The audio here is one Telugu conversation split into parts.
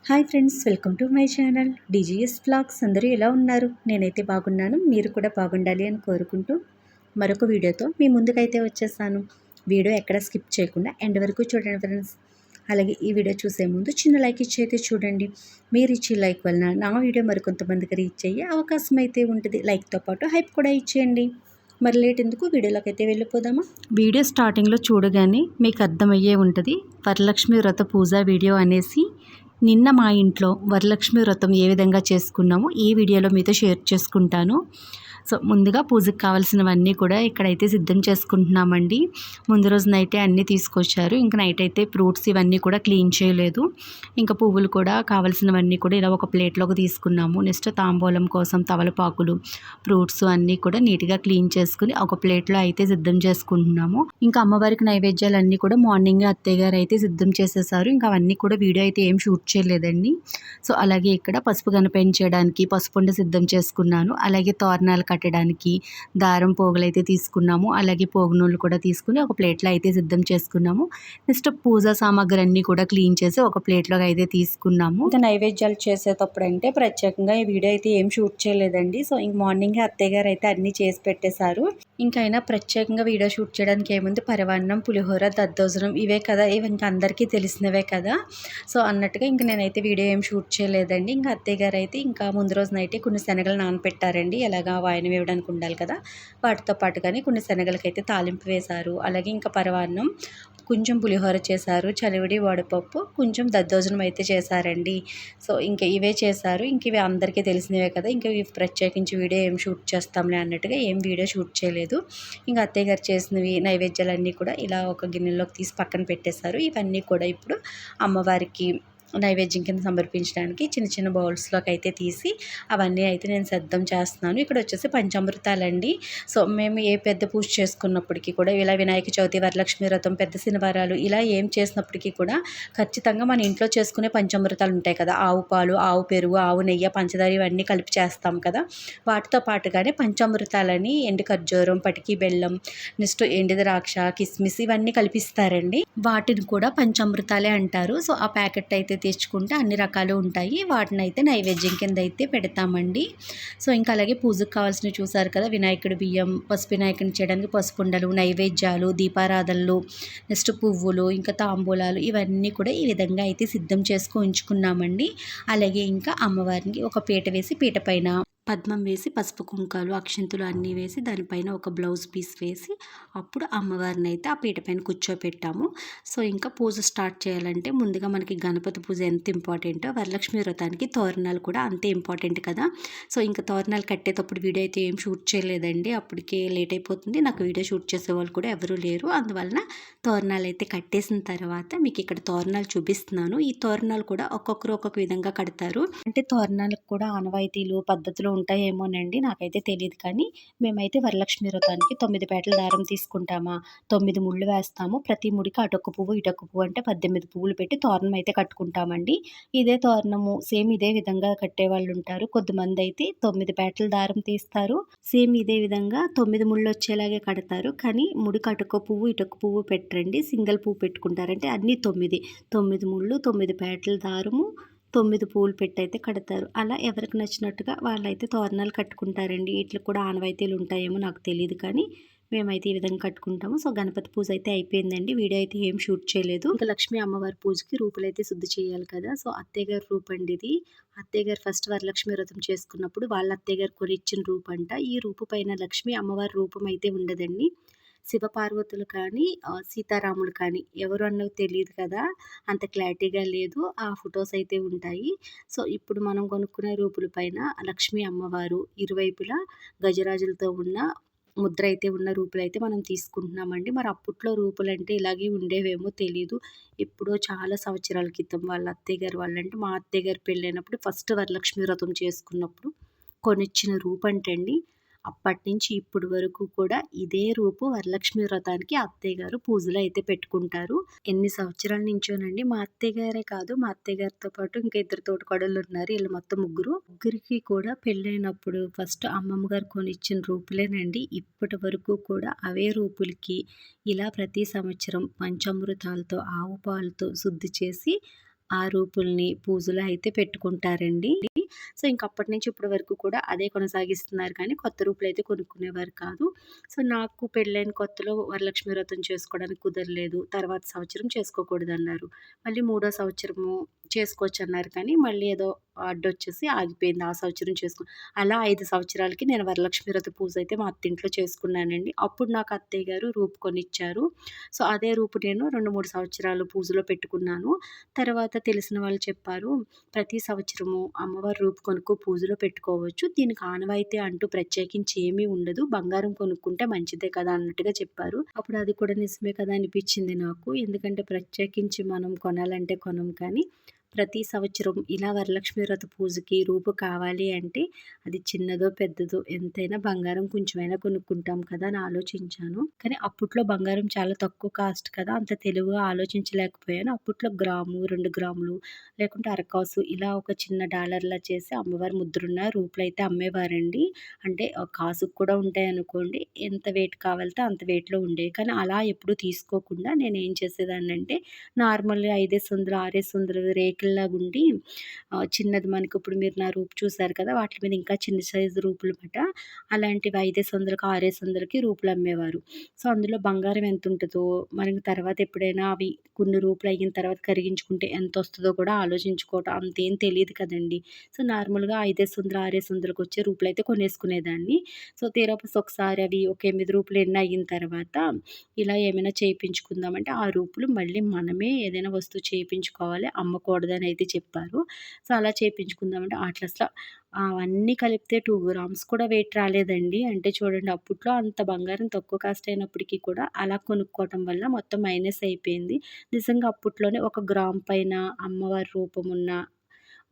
Hi friends, welcome to my channel DGS vlogs. అందరూ ఎలా ఉన్నారు? నేనైతే బాగున్నాను. మీరు కూడా బాగుండాలి అని కోరుకుంటూ మరొక వీడియోతో మీ ముందుకైతే వచ్చేసాను. వీడియో ఎక్కడ స్కిప్ చేయకుండా ఎండ్ వరకు చూడండి ఫ్రెండ్స్. అలాగే ఈ వీడియో చూసే ముందు చిన్న లైక్ ఇచ్చి అయితే చూడండి. మీరు ఇచ్చే లైక్ వలన నా వీడియో మరికొంతమందికి రీచ్ అయ్యే అవకాశం అయితే ఉంటుంది. లైక్తో పాటు హైప్ కూడా ఇచ్చేయండి. మరి లేట్ ఎందుకు, వీడియోలోకి అయితే వెళ్ళిపోదామా? వీడియో స్టార్టింగ్లో చూడగానే మీకు అర్థమయ్యే ఉంటుంది వరలక్ష్మి వ్రత పూజ వీడియో అనేసి. నిన్న మా ఇంట్లో వరలక్ష్మి వ్రతం ఏ విధంగా చేసుకున్నామో ఈ వీడియోలో మీతో షేర్ చేసుకుంటాను. సో ముందుగా పూజకు కావాల్సినవన్నీ కూడా ఇక్కడైతే సిద్ధం చేసుకుంటున్నామండి. ముందు రోజు నైటే అన్నీ తీసుకొచ్చారు. ఇంకా నైట్ అయితే ఫ్రూట్స్ ఇవన్నీ కూడా క్లీన్ చేయలేదు. ఇంకా పువ్వులు కూడా కావాల్సినవన్నీ కూడా ఇలా ఒక ప్లేట్లోకి తీసుకున్నాము. నెక్స్ట్ తాంబూలం కోసం తవలపాకులు, ఫ్రూట్స్ అన్నీ కూడా నీట్గా క్లీన్ చేసుకుని ఒక ప్లేట్లో అయితే సిద్ధం చేసుకుంటున్నాము. ఇంకా అమ్మవారికి నైవేద్యాలన్నీ కూడా మార్నింగ్ అత్తయ్య గారు అయితే సిద్ధం చేసేసారు. ఇంకా అవన్నీ కూడా వీడియో అయితే ఏం షూట్ చేయలేదండి. సో అలాగే ఇక్కడ పసుపు కనిపించడానికి పసుపుండ సిద్ధం చేసుకున్నాను. అలాగే తోరణాలు కట్టడానికి దారం పోగులు అయితే తీసుకున్నాము. అలాగే పోగు నూనెలు కూడా తీసుకుని ఒక ప్లేట్లో అయితే సిద్ధం చేసుకున్నాము. నెక్స్ట్ పూజా సామాగ్రి అన్నీ కూడా క్లీన్ చేసి ఒక ప్లేట్లోకి అయితే తీసుకున్నాము. ఇంకా నైవేద్యాలు చేసేటప్పుడు అంటే ప్రత్యేకంగా ఈ వీడియో అయితే ఏం షూట్ చేయలేదండి. సో ఇంక మార్నింగ్ అత్తయ్య గారు అయితే అన్నీ చేసి పెట్టేశారు. ఇంకైనా ప్రత్యేకంగా వీడియో షూట్ చేయడానికి ఏముంది, పరవాన్నం, పులిహోర, దద్దోజనం ఇవే కదా, ఇవి ఇంకా అందరికీ తెలిసినవే కదా. సో అన్నట్టుగా ఇంక నేనైతే వీడియో ఏం షూట్ చేయలేదండి. ఇంకా అత్తయ్య గారు అయితే ఇంకా ముందు రోజు నైటే కొన్ని శనగలు నానపెట్టారండి. ఎలాగా వాయన వేయడానికి ఉండాలి కదా, వాటితో పాటుగానే కొన్ని శనగలకైతే తాలింపు వేశారు. అలాగే ఇంకా పరవాన్నం, కొంచెం పులిహోర చేశారు, చలివిడి, వడపప్పు, కొంచెం దద్దోజనం అయితే చేశారండి. సో ఇంకా ఇవే చేశారు. ఇంక ఇవి అందరికీ తెలిసినవే కదా, ఇంకా ఇవి ప్రత్యేకించి వీడియో ఏం షూట్ చేస్తాంలే అన్నట్టుగా ఏం వీడియో షూట్ చేయలేదు. ఇంకా అత్తయ్య గారు చేసినవి నైవేద్యాలన్నీ కూడా ఇలా ఒక గిన్నెలోకి తీసి పక్కన పెట్టేశారు. ఇవన్నీ కూడా ఇప్పుడు అమ్మవారికి నైవేద్యం కింద సమర్పించడానికి చిన్న చిన్న బౌల్స్లోకి అయితే తీసి అవన్నీ అయితే నేను సిద్ధం చేస్తున్నాను. ఇక్కడ వచ్చేసి పంచామృతాలండి. సో మేము ఏ పెద్ద పూజ చేసుకున్నప్పటికీ కూడా ఇలా వినాయక చవితి, వరలక్ష్మి వ్రతం, పెద్ద శనివారాలు ఇలా ఏం చేసినప్పటికీ కూడా ఖచ్చితంగా మన ఇంట్లో చేసుకునే పంచామృతాలు ఉంటాయి కదా, ఆవు పాలు, ఆవు పెరుగు, ఆవు నెయ్యి, పంచదార ఇవన్నీ కలిపి చేస్తాం కదా. వాటితో పాటుగానే పంచామృతాలని ఎండు ఖర్జూరం, పటికి బెల్లం, నెక్స్ట్ ఎండు ద్రాక్ష, కిస్మిస్ ఇవన్నీ కలిపిస్తారండి. వాటిని కూడా పంచామృతాలే అంటారు. సో ఆ ప్యాకెట్ అయితే తెచ్చుకుంటే అన్ని రకాలు ఉంటాయి. వాటిని అయితే నైవేద్యం కింద అయితే పెడతామండి. సో ఇంకా అలాగే పూజకు కావాల్సినవి చూసారు కదా, వినాయకుడి బియ్యం, పసుపు వినాయకుడిని చేయడానికి పసుపుండలు, నైవేద్యాలు, దీపారాధనలు, నెక్స్ట్ పువ్వులు, ఇంకా తాంబూలాలు ఇవన్నీ కూడా ఈ విధంగా అయితే సిద్ధం చేసుకొని ఉంచుకున్నామండి. అలాగే ఇంకా అమ్మవారికి ఒక పీట వేసి పీట పైన పద్మం వేసి పసుపు కుంకాలు, అక్షంతులు అన్నీ వేసి దానిపైన ఒక బ్లౌజ్ పీస్ వేసి అప్పుడు అమ్మవారిని అయితే ఆ పీట పైన కూర్చోపెట్టాము. సో ఇంకా పూజ స్టార్ట్ చేయాలంటే ముందుగా మనకి గణపతి పూజ ఎంత ఇంపార్టెంటో వరలక్ష్మి వ్రతానికి తోరణాలు కూడా అంతే ఇంపార్టెంట్ కదా. సో ఇంకా తోరణాలు కట్టేటప్పుడు వీడియో అయితే ఏం షూట్ చేయలేదండి, అప్పటికే లేట్ అయిపోతుంది. నాకు వీడియో షూట్ చేసే వాళ్ళు కూడా ఎవరూ లేరు. అందువలన తోరణాలు అయితే కట్టేసిన తర్వాత మీకు ఇక్కడ తోరణాలు చూపిస్తున్నాను. ఈ తోరణాలు కూడా ఒక్కొక్కరు ఒక్కొక్క విధంగా కడతారు. అంటే తోరణాలకు కూడా ఆనవాయితీలు, పద్ధతులు ఉంటాయేమోనండి, నాకైతే తెలియదు. కానీ మేమైతే వరలక్ష్మి వ్రతానికి 9 పేటల దారం తీసుకుంటామా, 9 ముళ్ళు వేస్తాము. ప్రతి ముడికి అటొక్క పువ్వు ఇటొక్క పువ్వు అంటే 18 పువ్వులు పెట్టి తోరణం అయితే కట్టుకుంటామండి. ఇదే తోరణము సేమ్ ఇదే విధంగా కట్టేవాళ్ళు ఉంటారు. కొద్దిమంది అయితే 9 పేటల దారం తీస్తారు, సేమ్ ఇదే విధంగా 9 ముళ్ళు వచ్చేలాగే కడతారు. కానీ ముడికి అటొక్క పువ్వు ఇటొక్క పువ్వు పెట్టరండి, సింగిల్ పువ్వు పెట్టుకుంటారంటే అన్నీ 9 ముళ్ళు, 9 పేటల దారము, 9 పూలు పెట్టయితే కడతారు. అలా ఎవరికి నచ్చినట్టుగా వాళ్ళైతే తోరణాలు కట్టుకుంటారండి. వీటికి కూడా ఆనవాయితీలు ఉంటాయేమో నాకు తెలియదు, కానీ మేమైతే ఈ విధంగా కట్టుకుంటాము. సో గణపతి పూజ అయితే అయిపోయిందండి. వీడియో అయితే ఏం షూట్ చేయలేదు. ఇంకా లక్ష్మీ అమ్మవారి పూజకి రూపులు అయితే శుద్ధి చేయాలి కదా. సో అత్తయ్య గారి రూపు అండి ఇది. అత్తయ్య గారు ఫస్ట్ వరలక్ష్మి వ్రతం చేసుకున్నప్పుడు వాళ్ళ అత్తయ్య గారు కొనిచ్చిన రూపు అంట. ఈ రూపు పైన లక్ష్మీ అమ్మవారి రూపం అయితే ఉండదండి. శివపార్వతులు కానీ సీతారాములు కానీ ఎవరు అన్నది తెలియదు కదా, అంత క్లారిటీగా లేదు. ఆ ఫొటోస్ అయితే ఉంటాయి. సో ఇప్పుడు మనం కొనుక్కునే రూపుల పైన లక్ష్మీ అమ్మవారు ఇరువైపులా గజరాజులతో ఉన్న ముద్ర అయితే ఉన్న రూపులు అయితే మనం తీసుకుంటున్నామండి. మరి అప్పట్లో రూపులు అంటే ఇలాగే ఉండేవేమో తెలీదు. ఎప్పుడో చాలా సంవత్సరాల క్రితం వాళ్ళ అత్తయ్య గారు వాళ్ళంటే మా అత్తయ్య గారు పెళ్ళైనప్పుడు ఫస్ట్ వరలక్ష్మి వ్రతం చేసుకున్నప్పుడు కొనిచ్చిన రూపంటండి. అప్పటినుంచి ఇప్పటి వరకు కూడా ఇదే రూపు వరలక్ష్మి వ్రతానికి అత్తయ్య గారు పూజలు అయితే పెట్టుకుంటారు. ఎన్ని సంవత్సరాల నుంచోనండి. మా అత్తయ్య గారే కాదు, మా అత్తయ్య గారితో పాటు ఇంకా ఇద్దరు తోటికోడళ్ళు ఉన్నారు. వీళ్ళు మొత్తం ముగ్గురికి కూడా పెళ్ళైనప్పుడు ఫస్ట్ అమ్మమ్మ గారు కొనిచ్చిన రూపులేనండి. ఇప్పటి వరకు కూడా అవే రూపులకి ఇలా ప్రతి సంవత్సరం పంచామృతాలతో, ఆవు పాలతో శుద్ధి చేసి ఆ రూపుల్ని పూజలో అయితే పెట్టుకుంటారండి. సో, ఇంక అప్పటి నుంచి ఇప్పటి వరకు కూడా అదే కొనసాగిస్తున్నారు కానీ కొత్త రూపులైతే కొనుక్కునేవారు కాదు. సో, నాకు పెళ్ళైన కొత్తలో వరలక్ష్మి వ్రతం చేసుకోవడానికి కుదరలేదు. తర్వాత సంవత్సరం చేసుకోకూడదన్నారు. మళ్ళీ మూడో సంవత్సరము చేసుకోవచ్చన్నారు కానీ మళ్ళీ ఏదో అడ్డొచ్చేసి ఆగిపోయింది. ఆ సంవత్సరం అలా 5 సంవత్సరాలకి నేను వరలక్ష్మి వ్రత పూజ అయితే మా అత్తింట్లో చేసుకున్నానండి. అప్పుడు నాకు అత్తయ్య గారు రూపు కొనిచ్చారు. సో, అదే రూపు నేను 2, 3 సంవత్సరాలు పూజలో పెట్టుకున్నాను. తర్వాత తెలిసిన వాళ్ళు చెప్పారు, "ప్రతి సంవత్సరము అమ్మవారి రూపు కొనుక్కో పూజలో పెట్టుకోవచ్చు. దీనికి ఆనవాయితీ అంటూ ప్రత్యేకించి ఏమీ ఉండదు. బంగారం కొనుక్కుంటే మంచిదే కదా!" అన్నట్టుగా చెప్పారు. అప్పుడు అది కూడా నిజమే కదా అనిపించింది నాకు. ఎందుకంటే ప్రత్యేకించి మనం కొనాలంటే కొనం కానీ ప్రతి సంవత్సరం ఇలా వరలక్ష్మి వ్రత పూజకి రూపు కావాలి అంటే అది చిన్నదో పెద్దదో ఎంతైనా బంగారం కొంచెమైనా కొనుక్కుంటాం కదా అని ఆలోచించాను. కానీ అప్పట్లో బంగారం చాలా తక్కువ కాస్ట్ కదా, అంత తెలివిగా ఆలోచించలేకపోయాను. అప్పట్లో గ్రాము, 2 గ్రాములు లేకుంటే అరకాసు ఇలా ఒక చిన్న డాలర్లా చేసి అమ్మవారి ముద్రున్న రూపులైతే అమ్మేవారండి. అంటే కాసుకు కూడా ఉంటాయనుకోండి. ఎంత వెయిట్ కావాలితే అంత వెయిట్‌లో ఉండేవి. కానీ అలా ఎప్పుడూ తీసుకోకుండా నేనేం చేసేదాన్నంటే నార్మల్‌గా 5 6 రేకుల్లాగుండి చిన్నది మనకిప్పుడు మీరు నా రూపు చూసారు కదా! వాటి మీద ఇంకా చిన్న సైజు రూపులమాట. అలాంటివి 500కి, 600కి రూపులమ్మేవారు. సో, అందులో బంగారం ఎంతుంటదో మనకి తర్వాత ఎప్పుడైనా అవి కొన్ని రూపులయిన తర్వాత కరిగించుకుంటే ఎంతొస్తదో కూడా ఆలోచించుకోవటం అంతేం తెలీదు కదండీ. సో, నార్మల్‌గా 500, 600కొచ్చే రూపులయితే కొనేసుకునేదాన్ని. సో, తీరా ఒకసారి అవి ఒక 8 రూపులు ఎన్నో అయిన తర్వాత ఇలా ఏమైనా చేయించుకుందామంటే ఆ రూపులు మళ్ళీ మనమే ఏదైనా వస్తువు చేయించుకోవాలి, అమ్మకూడదని అయితే చెప్పారు. సో, అలా చేయించుకుందామంటే అట్లసల అవన్నీ కలిపితే 2 గ్రామ్స్ కూడా వెయిట్ రాలేదండి. అంటే చూడండి అప్పట్లో అంత బంగారం తక్కువ కాస్ట్ అయినప్పటికీ కూడా అలా కొనుక్కోవటం వల్ల మొత్తం మైనస్ అయిపోయింది. నిజంగా అప్పట్లోనే 1 గ్రామ్ పైన అమ్మవారి రూపమున్న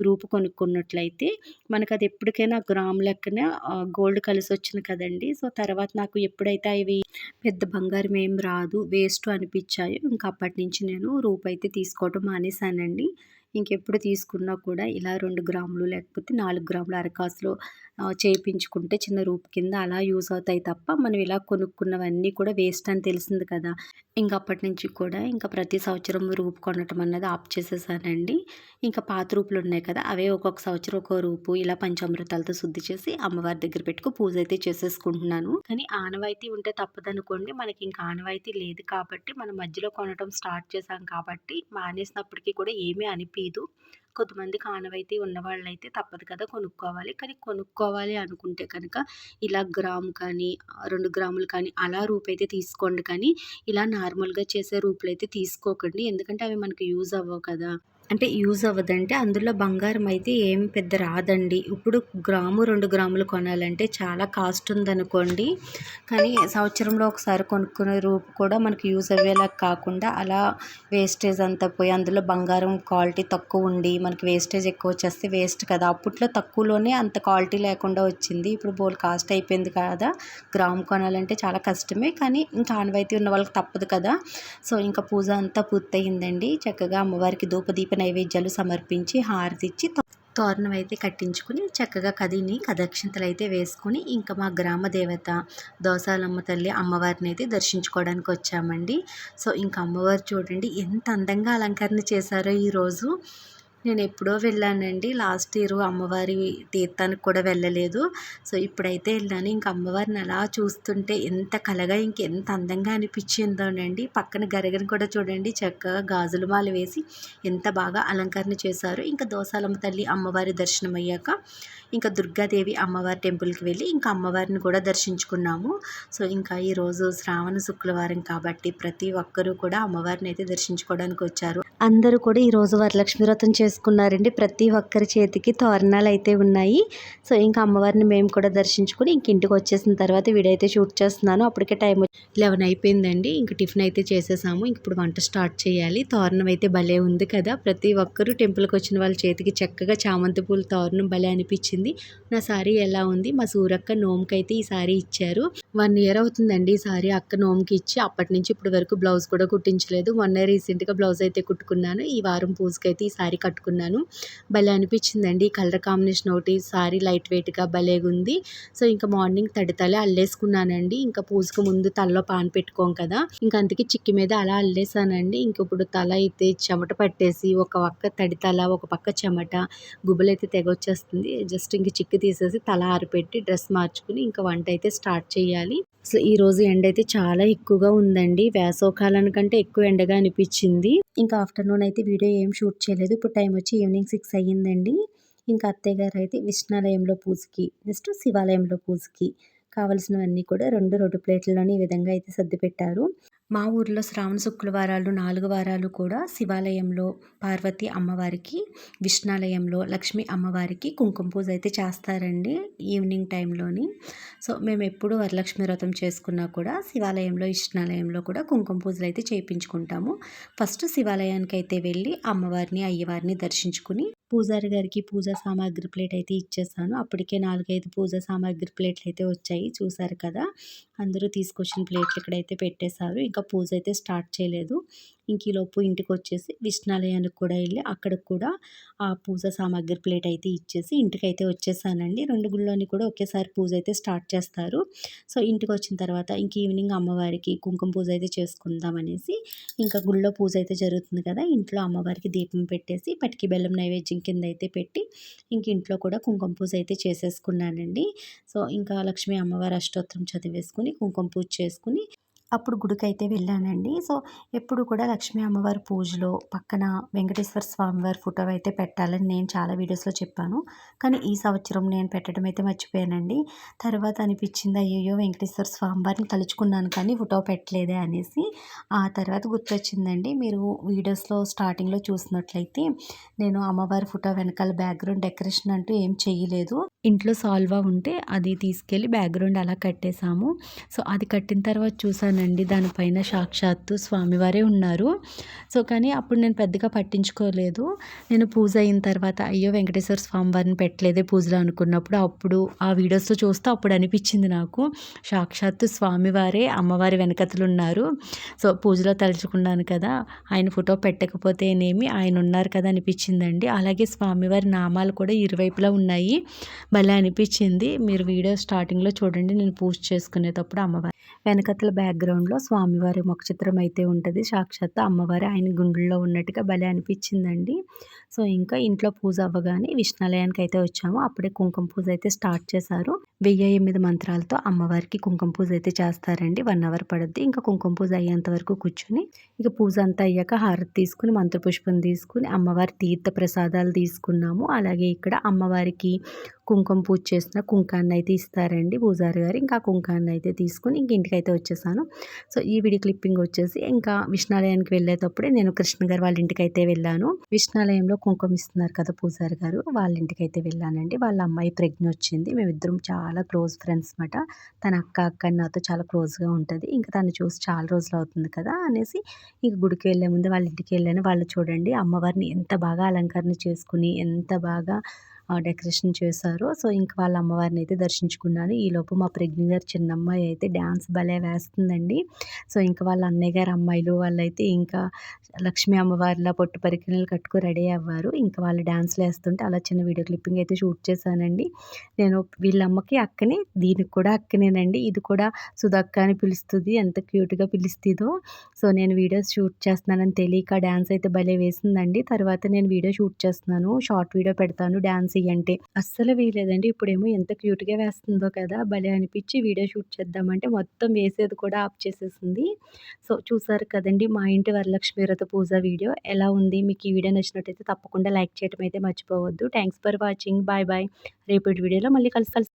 రూపు కొనుక్కున్నట్లయితే మనకది ఎప్పటికైనా గ్రామ్ లెక్కన గోల్డ్ కలిసొచ్చింది కదండీ. సో, తర్వాత నాకు ఎప్పుడైతే ఇవి పెద్ద బంగారం ఏం రాదు, వేస్ట్ అనిపిచ్చాయో ఇంక అప్పటినుంచి నేను రూపయితే తీసుకోవటం మానేశానండి. ఇంకెప్పుడు తీసుకున్నా కూడా ఇలా 2 గ్రాములు లేకపోతే 4 గ్రాముల అరకాసులో చేయించుకుంటే చిన్న రూపు కింద అలా యూజ్ అవుతాయి తప్ప మనం ఇలా కొనుక్కున్నవన్నీ కూడా వేస్ట్ అని తెలిసింది కదా! ఇంక అప్పటినుంచి కూడా ఇంకా ప్రతి సంవత్సరం రూపు కొనటం అన్నది ఆప్ చేసేసానండి. ఇంకా పాత రూపులున్నాయి కదా! అవే ఒక్కొక్క సంవత్సరం ఒక్కో రూపు ఇలా పంచామృతాలతో శుద్ధి చేసి అమ్మవారి దగ్గర పెట్టుకు పూజ అయితే చేసేసుకుంటున్నాను. కానీ ఆనవాయితీ ఉంటే తప్పదనుకోండి. మనకి ఇంకా ఆనవాయితీ లేదు కాబట్టి మనం మధ్యలో కొనటం స్టార్ట్ చేశాం కాబట్టి మానేసినప్పటికీ కూడా ఏమీ అనిపీదు. కొంతమందికి ఆనవాయితీ ఉన్నవాళ్ళైతే తప్పదు కదా కొనుక్కోవాలి. కానీ కొనుక్కోవాలి అనుకుంటే కనుక ఇలా గ్రామ్ కానీ, 2 గ్రాములు కానీ అలా రూపయితే తీసుకోండి కానీ ఇలా నార్మల్‌గా చేసే రూపులైతే తీసుకోకండి. ఎందుకంటే అవి మనకి యూజ్ అవ్వవు కదా! అంటే యూజ్ అవ్వదంటే అందులో బంగారం అయితే ఏం పెద్ద రాదండి. ఇప్పుడు గ్రాము, 2 గ్రాములు కొనాలంటే చాలా కాస్ట్ ఉందనుకోండి. కానీ సంవత్సరంలో ఒకసారి కొనుక్కునే రూపు కూడా మనకి యూజ్ అయ్యేలా కాకుండా అలా వేస్టేజ్ అంతా పోయి అందులో బంగారం క్వాలిటీ తక్కువ ఉండి మనకి వేస్టేజ్ ఎక్కువ వచ్చేస్తే వేస్ట్ కదా! అప్పట్లో తక్కువలోనే అంత క్వాలిటీ లేకుండా వచ్చింది. ఇప్పుడు బోలెడు కాస్ట్ అయిపోయింది కదా! గ్రామ్ కొనాలంటే చాలా కష్టమే. కానీ ఇంకా ఆనవాయితీ ఉన్న వాళ్ళకి తప్పదు కదా! సో, ఇంకా పూజ అంతా పూర్తయిందండి. చక్కగా అమ్మవారికి ధూపదీప నైవేద్యాలు సమర్పించి హారతిచ్చి తోరణం అయితే కట్టించుకుని చక్కగా కదక్షింతలు అయితే వేసుకొని ఇంకా మా గ్రామ దేవత దోసాలమ్మ తల్లి అమ్మవారిని అయితే దర్శించుకోవడానికి వచ్చామండి. సో, ఇంకా అమ్మవారు చూడండి ఎంత అందంగా అలంకరణ చేశారో ఈరోజు. నేను ఎప్పుడో వెళ్ళానండి. లాస్ట్ ఇయర్ అమ్మవారి తీర్థానికి కూడా వెళ్ళలేదు. సో, ఇప్పుడైతే వెళ్ళాను. ఇంక అమ్మవారిని అలా చూస్తుంటే ఎంత కళగా ఇంకెంత అందంగా అనిపించిందోనండి. పక్కన గరగని కూడా చూడండి చక్కగా గాజుల మాల వేసి ఎంత బాగా అలంకరణ చేశారో. ఇంకా దోసాలమ్మ తల్లి అమ్మవారి దర్శనం అయ్యాక ఇంకా దుర్గాదేవి అమ్మవారి టెంపుల్కి వెళ్ళి ఇంకా అమ్మవారిని కూడా దర్శించుకున్నాము. సో, ఇంకా ఈరోజు శ్రావణ శుక్రవారం కాబట్టి ప్రతి ఒక్కరూ కూడా అమ్మవారిని అయితే దర్శించుకోవడానికి వచ్చారు. అందరూ కూడా ఈరోజు వరలక్ష్మి వ్రతం చేసుకున్నారండి. ప్రతి ఒక్కరి చేతికి తోరణాలు అయితే ఉన్నాయి. సో, ఇంకా అమ్మవారిని మేము కూడా దర్శించుకుని ఇంక ఇంటికి వచ్చేసిన తర్వాత వీడియో అయితే షూట్ చేస్తున్నాను. అప్పటికే టైం 11 అయిపోయిందండి. ఇంక టిఫిన్ అయితే చేసేసాము. ఇంక ఇప్పుడు వంట స్టార్ట్ చేయాలి. తోరణం అయితే భలే ఉంది కదా! ప్రతి ఒక్కరూ టెంపుల్కి వచ్చిన వాళ్ళ చేతికి చక్కగా చామంతి పూల తోరణం భలే అనిపించింది. నా సారీ ఎలా ఉంది, మా సూరక్క నోముకైతే ఈ సారీ ఇచ్చారు. 1 ఇయర్ అవుతుందండి ఈ సారీ అక్క నోముకి ఇచ్చి. అప్పటి నుంచి ఇప్పటి వరకు బ్లౌజ్ కూడా కుట్టించలేదు. మొన్న రీసెంట్గా బ్లౌజ్ అయితే కుట్టుకున్నాను. ఈ వారం పూజకైతే ఈ సారీ కట్టుకున్నాను. పెట్టుకున్నాను. భలే అనిపించిందండి. ఈ కలర్ కాంబినేషన్ ఒకటి సారీ లైట్ వెయిట్‌గా భలేగుంది. సో, ఇంకా మార్నింగ్ తడి తలే అల్లేసుకున్నానండి. ఇంకా పూజకు ముందు తలలో పాన్ పెట్టుకోం కదా! ఇంక అందుకే చిక్కి మీద అలా అల్లేసానండి. ఇంక ఇప్పుడు తల అయితే చెమట పట్టేసి ఒక పక్క తడి తల, ఒక పక్క చెమట, గుబులైతే తెగొచ్చేస్తుంది. జస్ట్ ఇంక చిక్కు తీసేసి తల ఆరపెట్టి డ్రెస్ మార్చుకుని ఇంక వంటైతే స్టార్ట్ చేయాలి. అసలు ఈరోజు ఎండైతే చాలా ఎక్కువగా ఉందండి. వేసవికాలానికంటే ఎక్కువ ఎండగా అనిపిచ్చింది. ఇంకా ఆఫ్టర్‌నూన్ అయితే వీడియో ఏం షూట్ చేయలేదు. ఇప్పుడు టైం వచ్చి ఈవినింగ్ 6 అయ్యిందండి. ఇంకా అత్తయ్య గారైతే విష్ణాలయంలో పూజకి, నెక్స్ట్ శివాలయంలో పూజకి కావాల్సినవన్నీ కూడా 2 ప్లేట్‌ల్లోని ఈ విధంగా అయితే సర్దిపెట్టారు. మా ఊర్లో శ్రావణ శుక్రవారాలు 4 వారాలు కూడా శివాలయంలో పార్వతీ అమ్మవారికి, విష్ణాలయంలో లక్ష్మీ అమ్మవారికి కుంకుమ పూజ అయితే చేస్తారండి ఈవినింగ్ టైంలోని. సో, మేమెప్పుడు వరలక్ష్మి వ్రతం చేసుకున్నా కూడా శివాలయంలో, విష్ణాలయంలో కూడా కుంకుమ పూజలైతే చేయించుకుంటాము. ఫస్ట్ శివాలయానికైతే వెళ్ళి అమ్మవారిని, అయ్యవారిని దర్శించుకుని పూజారి గారికి పూజా సామాగ్రి ప్లేట్ అయితే ఇచ్చేసాను. అప్పటికే 4, 5 పూజా సామాగ్రి ప్లేట్లయితే వచ్చాయి. చూసారు కదా! అందరూ తీసుకొచ్చిన ప్లేట్లు ఇక్కడైతే పెట్టేశారు. ఇంకా పూజ అయితే స్టార్ట్ చేయలేదు. ఇంక ఈలోపు ఇంటికొచ్చేసి విష్ణాలయానికి కూడా ఎళ్లి అక్కడికి కూడా ఆ పూజా సామాగ్రి ప్లేట్ అయితే ఇచ్చేసి ఇంటికైతే వచ్చేసానండి. 2 గుళ్ళోని కూడా ఒకేసారి పూజ అయితే స్టార్ట్ చేస్తారు. సో, ఇంటికొచ్చిన తర్వాత ఇంక ఈవినింగ్ అమ్మవారికి కుంకుమ పూజ అయితే చేసుకుందాం అనేసి ఇంకా గుళ్ళో పూజ అయితే జరుగుతుంది కదా! ఇంట్లో అమ్మవారికి దీపం పెట్టేసి పటికి బెల్లం నైవేద్యం కింద అయితే పెట్టి ఇంక ఇంట్లో కూడా కుంకుమ పూజ అయితే చేసేసుకున్నానండి. సో, ఇంకా లక్ష్మీ అమ్మవారి అష్టోత్తరం చదివేసుకుని కుంకుమ పూజ చేసుకుని అప్పుడు గుడికైతే వెళ్ళానండి. సో, ఎప్పుడు కూడా లక్ష్మీ అమ్మవారి పూజలో పక్కన వెంకటేశ్వర స్వామివారి ఫోటో అయితే పెట్టాలని నేను చాలా వీడియోస్‌లో చెప్పాను. కానీ ఈ సంవత్సరం నేను పెట్టడం అయితే మర్చిపోయానండి. తర్వాత అనిపించింది అయ్యయ్యో! వెంకటేశ్వర స్వామివారిని తలుచుకున్నాను కానీ ఫోటో పెట్టలేదే అనేసి. ఆ తర్వాత గుర్తొచ్చిందండి. మీరు వీడియోస్‌లో స్టార్టింగ్‌లో చూసినట్లయితే నేను అమ్మవారి ఫోటో వెనకాల బ్యాక్‌గ్రౌండ్ డెకరేషన్ అంటూ ఏం చేయలేదు. ఇంట్లో సాల్వా ఉంటే అది తీసుకెళ్ళి బ్యాక్‌గ్రౌండ్ అలా కట్టేసాము. సో, అది కట్టిన తర్వాత చూసానండి దానిపైన సాక్షాత్తు స్వామివారే ఉన్నారు. సో, కానీ అప్పుడు నేను పెద్దగా పట్టించుకోలేదు. నేను పూజ అయిన తర్వాత అయ్యో! వెంకటేశ్వర స్వామివారిని పెట్టలేదే పూజలో అనుకున్నప్పుడు అప్పుడు ఆ వీడియోస్‌లో చూస్తే అప్పుడు అనిపించింది నాకు సాక్షాత్తు స్వామివారే అమ్మవారి వెనకతల ఉన్నారు. సో, పూజలో తలుచుకున్నాను కదా! ఆయన ఫోటో పెట్టకపోతేనేమి ఆయన ఉన్నారు కదా అనిపించిందండి. అలాగే స్వామివారి నామాలు కూడా ఇరువైపులా ఉన్నాయి. భలే అనిపించింది. మీరు వీడియో స్టార్టింగ్‌లో చూడండి. నేను పూజ చేసుకునేటప్పుడు అమ్మవారి వెనకతల బ్యాక్‌గ్రౌండ్‌లో స్వామివారి ముఖ చిత్రం అయితే ఉంటది. సాక్షాత్తు అమ్మవారు ఆయన గుండెల్లో ఉన్నట్టుగా భలే అనిపించిందండి. సో, ఇంకా ఇంట్లో పూజ అవ్వగానే విష్ణాలయానికి అయితే వచ్చాము. అప్పుడే కుంకుమ పూజ అయితే స్టార్ట్ చేశారు. 1008 మంత్రాలతో అమ్మవారికి కుంకుమ పూజ అయితే చేస్తారండి. 1 అవర్ పడుద్ది. ఇంకా కుంకుమ పూజ అయ్యేంత వరకు కూర్చొని ఇక పూజ అంతా అయ్యాక హారతి తీసుకుని మంత్రపుష్పం తీసుకుని అమ్మవారి తీర్థ ప్రసాదాలు తీసుకున్నాము. అలాగే ఇక్కడ అమ్మవారికి కుంకుమ పూజ చేసిన కుంకాన్ని అయితే ఇస్తారండి పూజారి గారు. ఇంకా ఆ కుంకాన్ని అయితే తీసుకొని ఇంక ఇంటికైతే వచ్చేసాను. సో, ఈ వీడియో క్లిప్పింగ్ వచ్చేసి ఇంకా విష్ణాలయానికి వెళ్ళేటప్పుడే నేను కృష్ణ గారు వాళ్ళ ఇంటికైతే వెళ్ళాను. విష్ణాలయంలో కుంకుమ ఇస్తున్నారు కదా పూజారి గారు, వాళ్ళ ఇంటికైతే వెళ్ళానండి. వాళ్ళ అమ్మాయి ప్రజ్ఞ వచ్చింది. మేమిద్దరం చాలా క్లోజ్ ఫ్రెండ్స్ మాట. తన అక్క అని నాతో చాలా క్లోజ్‌గా ఉంటది. ఇంకా తను చూసి చాలా రోజులు అవుతుంది కదా అనేసి ఇంక గుడికి వెళ్ళే ముందు వాళ్ళ ఇంటికి వెళ్ళాను. వాళ్ళు చూడండి అమ్మవారిని ఎంత బాగా అలంకరణ చేసుకుని, ఎంత బాగా డెకరేషన్ చేశారో. సో, ఇంక వాళ్ళ అమ్మవారిని అయితే దర్శించుకున్నాను. ఈలోపు మా ప్రెగ్నె గారి చిన్నమ్మాయి అయితే డాన్స్ భలే వేస్తుందండి. సో, ఇంక వాళ్ళ అన్నయ్య గారి అమ్మాయిలు వాళ్ళైతే ఇంకా లక్ష్మీ అమ్మవారిలా పొట్టు పరికిణీలు కట్టుకొని రెడీ అవ్వారు. ఇంకా వాళ్ళు డాన్స్‌లు ఏస్తుంటే అలా చిన్న వీడియో క్లిప్పింగ్ అయితే షూట్ చేశానండి. నేను వీళ్ళ అమ్మకి అక్కనే, దీనికి కూడా అక్కనేనండి. ఇది కూడా సుధక్క అని పిలుస్తది. ఎంత క్యూట్‌గా పిలుస్తదో. సో, నేను వీడియోస్ షూట్ చేస్తున్నానని తెలియక డాన్స్ అయితే భలే వేసిందండి. తర్వాత నేను వీడియో షూట్ చేస్తున్నాను. షార్ట్ వీడియో పెడతాను డాన్స్ ఇయ్యంటే. అస్సలు వేయలేదండి. ఇప్పుడేమో ఎంత క్యూట్‌గా వేస్తుందో కదా! భలే అనిపిచ్చి వీడియో షూట్ చేద్దామంటే మొత్తం వేసేది కూడా ఆఫ్ చేసేసింది. సో, చూసారు కదండీ మా ఇంటి వరలక్ష్మి వ్రత పూజ వీడియో ఎలా ఉంది? మీకు ఈ వీడియో నచ్చినట్టయితే తప్పకుండా లైక్ చేయడం అయితే మర్చిపోవద్దు. Thanks for watching. Bye bye. రేపటి వీడియోలో మళ్ళీ కలుస్తాను.